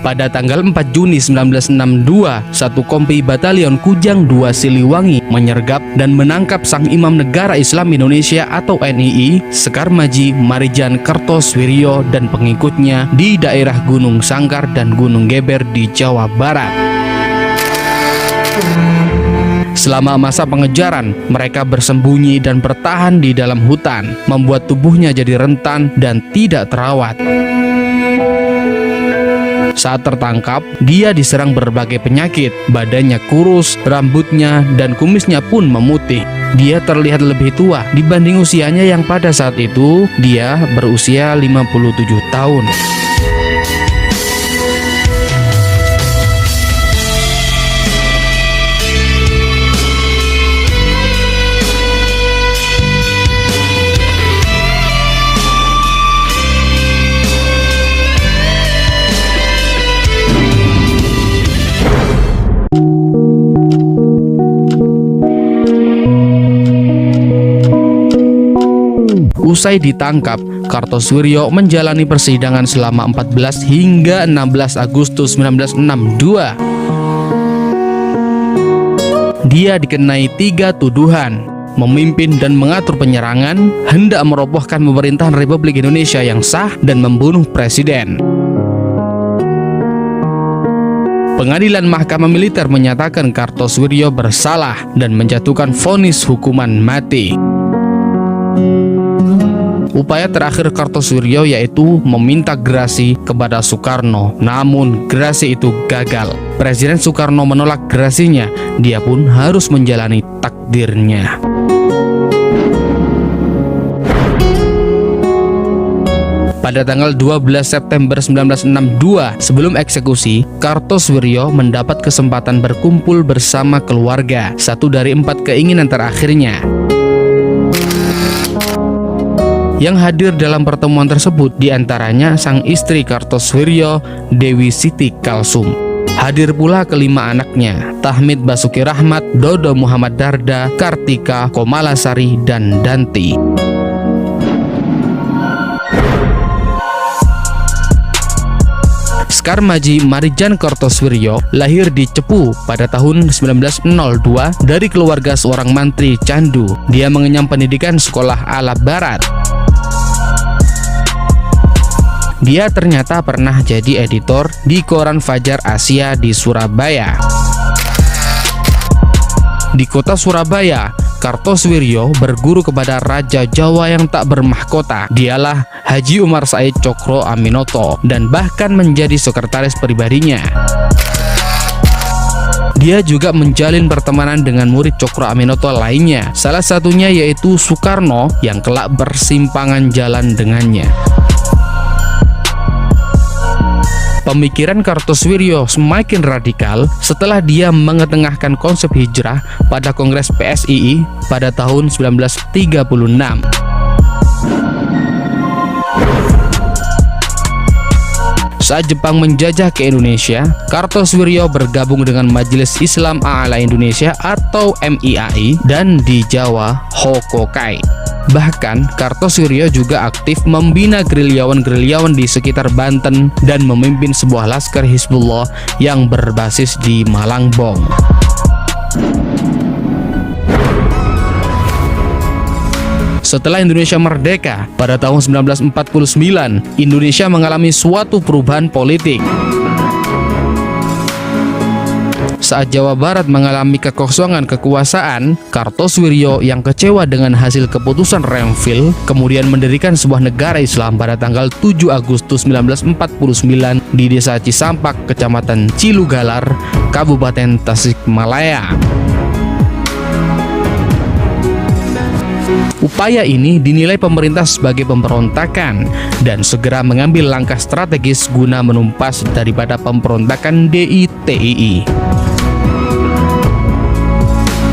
Pada tanggal 4 Juni 1962, satu kompi Batalion Kujang II Siliwangi menyergap dan menangkap Sang Imam Negara Islam Indonesia atau NII, Sekar Maji Marijan Kertoswiryo dan pengikutnya di daerah Gunung Sangkar dan Gunung Geber di Jawa Barat. Selama masa pengejaran, mereka bersembunyi dan bertahan di dalam hutan, membuat tubuhnya jadi rentan dan tidak terawat. Saat tertangkap, dia diserang berbagai penyakit, badannya kurus, rambutnya dan kumisnya pun memutih. Dia terlihat lebih tua dibanding usianya yang pada saat itu dia berusia 57 tahun. Usai ditangkap, Kartoswiryo menjalani persidangan selama 14 hingga 16 Agustus 1962. Dia dikenai 3 tuduhan: memimpin dan mengatur penyerangan, hendak merobohkan pemerintahan Republik Indonesia yang sah, dan membunuh presiden. Pengadilan Mahkamah Militer menyatakan Kartoswiryo bersalah dan menjatuhkan vonis hukuman mati. Upaya terakhir Kartoswiryo yaitu meminta gerasi kepada Soekarno, namun gerasi itu gagal. Presiden Soekarno menolak gerasinya, dia pun harus menjalani takdirnya. Pada tanggal 12 September 1962, sebelum eksekusi, Kartoswiryo mendapat kesempatan berkumpul bersama keluarga, satu dari 4 keinginan terakhirnya. Yang hadir dalam pertemuan tersebut diantaranya sang istri Kartoswiryo, Dewi Siti Kalsum. Hadir pula kelima anaknya, Tahmid Basuki Rahmat, Dodo Muhammad Darda, Kartika Komalasari, dan Danti. Sekar Maji Marijan Kertoswiryo lahir di Cepu pada tahun 1902 dari keluarga seorang mantri candu. Dia mengenyam pendidikan sekolah ala barat. Dia ternyata pernah jadi editor di koran Fajar Asia di Surabaya. Di kota Surabaya, Kartoswiryo berguru kepada Raja Jawa yang tak bermahkota. Dialah Haji Umar Said Cokro Aminoto dan bahkan menjadi sekretaris pribadinya. Dia juga menjalin pertemanan dengan murid Cokro Aminoto lainnya, salah satunya yaitu Soekarno yang kelak bersimpangan jalan dengannya. Pemikiran Kartoswiryo semakin radikal setelah dia mengetengahkan konsep hijrah pada Kongres PSII pada tahun 1936. Saat Jepang menjajah ke Indonesia, Kartoswiryo bergabung dengan Majelis Islam A'ala Indonesia atau MIAI dan di Jawa Hokokai. Bahkan Kartoswiryo juga aktif membina gerilyawan-gerilyawan di sekitar Banten dan memimpin sebuah laskar Hizbullah yang berbasis di Malangbong. Setelah Indonesia merdeka pada tahun 1949, Indonesia mengalami suatu perubahan politik. Saat Jawa Barat mengalami kekosongan kekuasaan, Kartoswiryo yang kecewa dengan hasil keputusan Renville kemudian mendirikan sebuah negara Islam pada tanggal 7 Agustus 1949 di Desa Cisampak, Kecamatan Cilugalar, Kabupaten Tasikmalaya. Upaya ini dinilai pemerintah sebagai pemberontakan dan segera mengambil langkah strategis guna menumpas daripada pemberontakan DITII.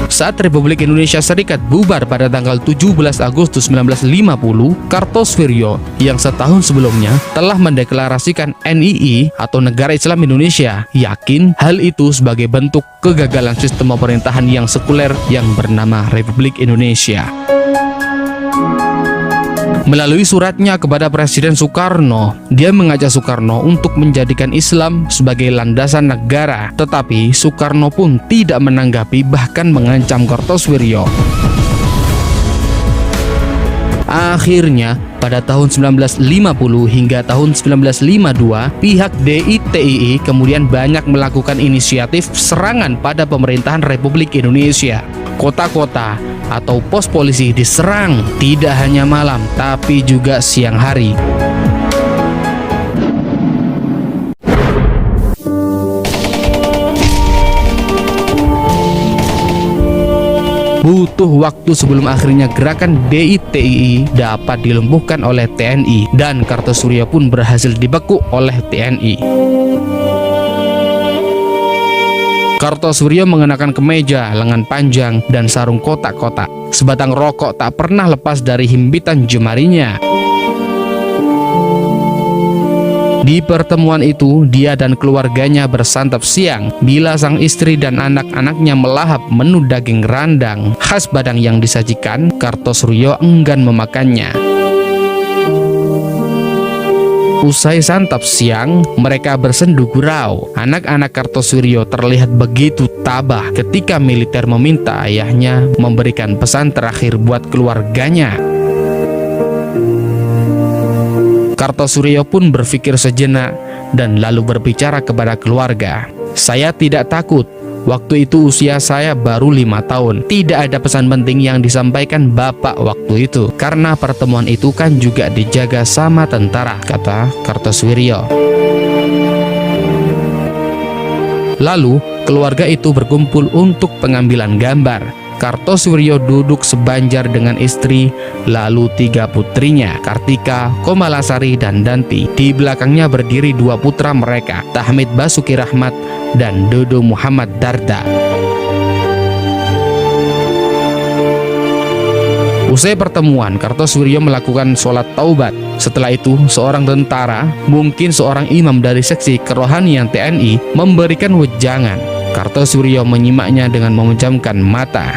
Saat Republik Indonesia Serikat bubar pada tanggal 17 Agustus 1950, Kartoswiryo yang setahun sebelumnya telah mendeklarasikan NII atau Negara Islam Indonesia yakin hal itu sebagai bentuk kegagalan sistem pemerintahan yang sekuler yang bernama Republik Indonesia. Melalui suratnya kepada Presiden Soekarno, dia mengajak Soekarno untuk menjadikan Islam sebagai landasan negara. Tetapi Soekarno pun tidak menanggapi, bahkan mengancam Kartosoewirjo. Akhirnya, pada tahun 1950 hingga tahun 1952, pihak DITII kemudian banyak melakukan inisiatif serangan pada pemerintahan Republik Indonesia. Kota-kota atau pos polisi diserang tidak hanya malam, tapi juga siang hari. Butuh waktu sebelum akhirnya gerakan DITII dapat dilumpuhkan oleh TNI, dan Kartosoewirjo pun berhasil dibekuk oleh TNI. Kartosoewirjo mengenakan kemeja lengan panjang dan sarung kotak-kotak. Sebatang rokok tak pernah lepas dari himpitan jemarinya. Di pertemuan itu, dia dan keluarganya bersantap siang. Bila sang istri dan anak-anaknya melahap menu daging randang khas Padang yang disajikan, Kartosoewirjo enggan memakannya. Usai santap siang, mereka bersendu gurau. Anak-anak Kartosoewirjo terlihat begitu tabah ketika militer meminta ayahnya memberikan pesan terakhir buat keluarganya. Kartosoewirjo pun berpikir sejenak dan lalu berbicara kepada keluarga. "Saya tidak takut. Waktu itu usia saya baru 5 tahun. Tidak ada pesan penting yang disampaikan Bapak waktu itu. Karena pertemuan itu kan juga dijaga sama tentara," kata Kartosoewirjo. Lalu, keluarga itu berkumpul untuk pengambilan gambar. Kartosoewirjo duduk sebanjar dengan istri, lalu 3 putrinya, Kartika, Komalasari, dan Danti. Di belakangnya berdiri 2 putra mereka, Tahmid Basuki Rahmat dan Dodo Muhammad Darda. Usai pertemuan, Kartosoewirjo melakukan sholat taubat. Setelah itu, seorang tentara, mungkin seorang imam dari seksi kerohanian TNI, memberikan wejangan. Kartosoewirjo menyimaknya dengan memejamkan mata.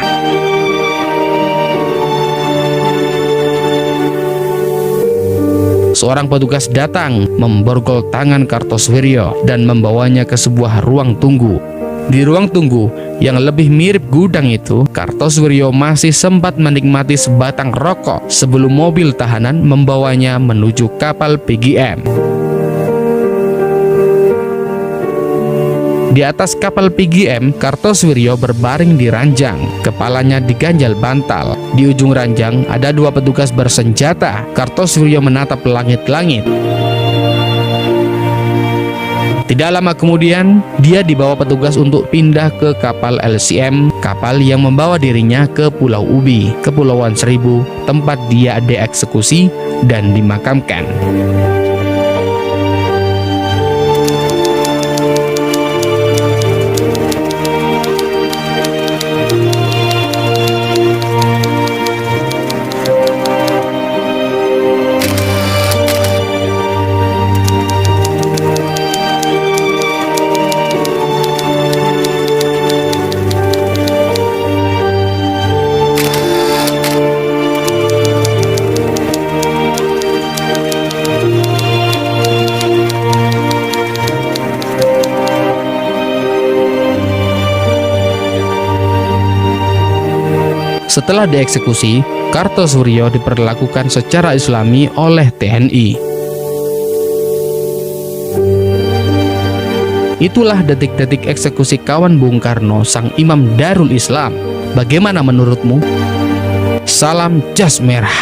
Seorang petugas datang, memborgol tangan Kartosoewirjo dan membawanya ke sebuah ruang tunggu. Di ruang tunggu yang lebih mirip gudang itu, Kartosoewirjo masih sempat menikmati sebatang rokok sebelum mobil tahanan membawanya menuju kapal PGM. Di atas kapal PGM, Kartosoewirjo berbaring di ranjang, kepalanya diganjal bantal. Di ujung ranjang ada 2 petugas bersenjata. Kartosoewirjo menatap langit-langit. Tidak lama kemudian, dia dibawa petugas untuk pindah ke kapal LCM, kapal yang membawa dirinya ke Pulau Ubi, Kepulauan Seribu, tempat dia dieksekusi dan dimakamkan. Setelah dieksekusi, Kartosoewirjo diperlakukan secara islami oleh TNI. Itulah detik-detik eksekusi kawan Bung Karno, sang imam Darul Islam. Bagaimana menurutmu? Salam Jas Merah.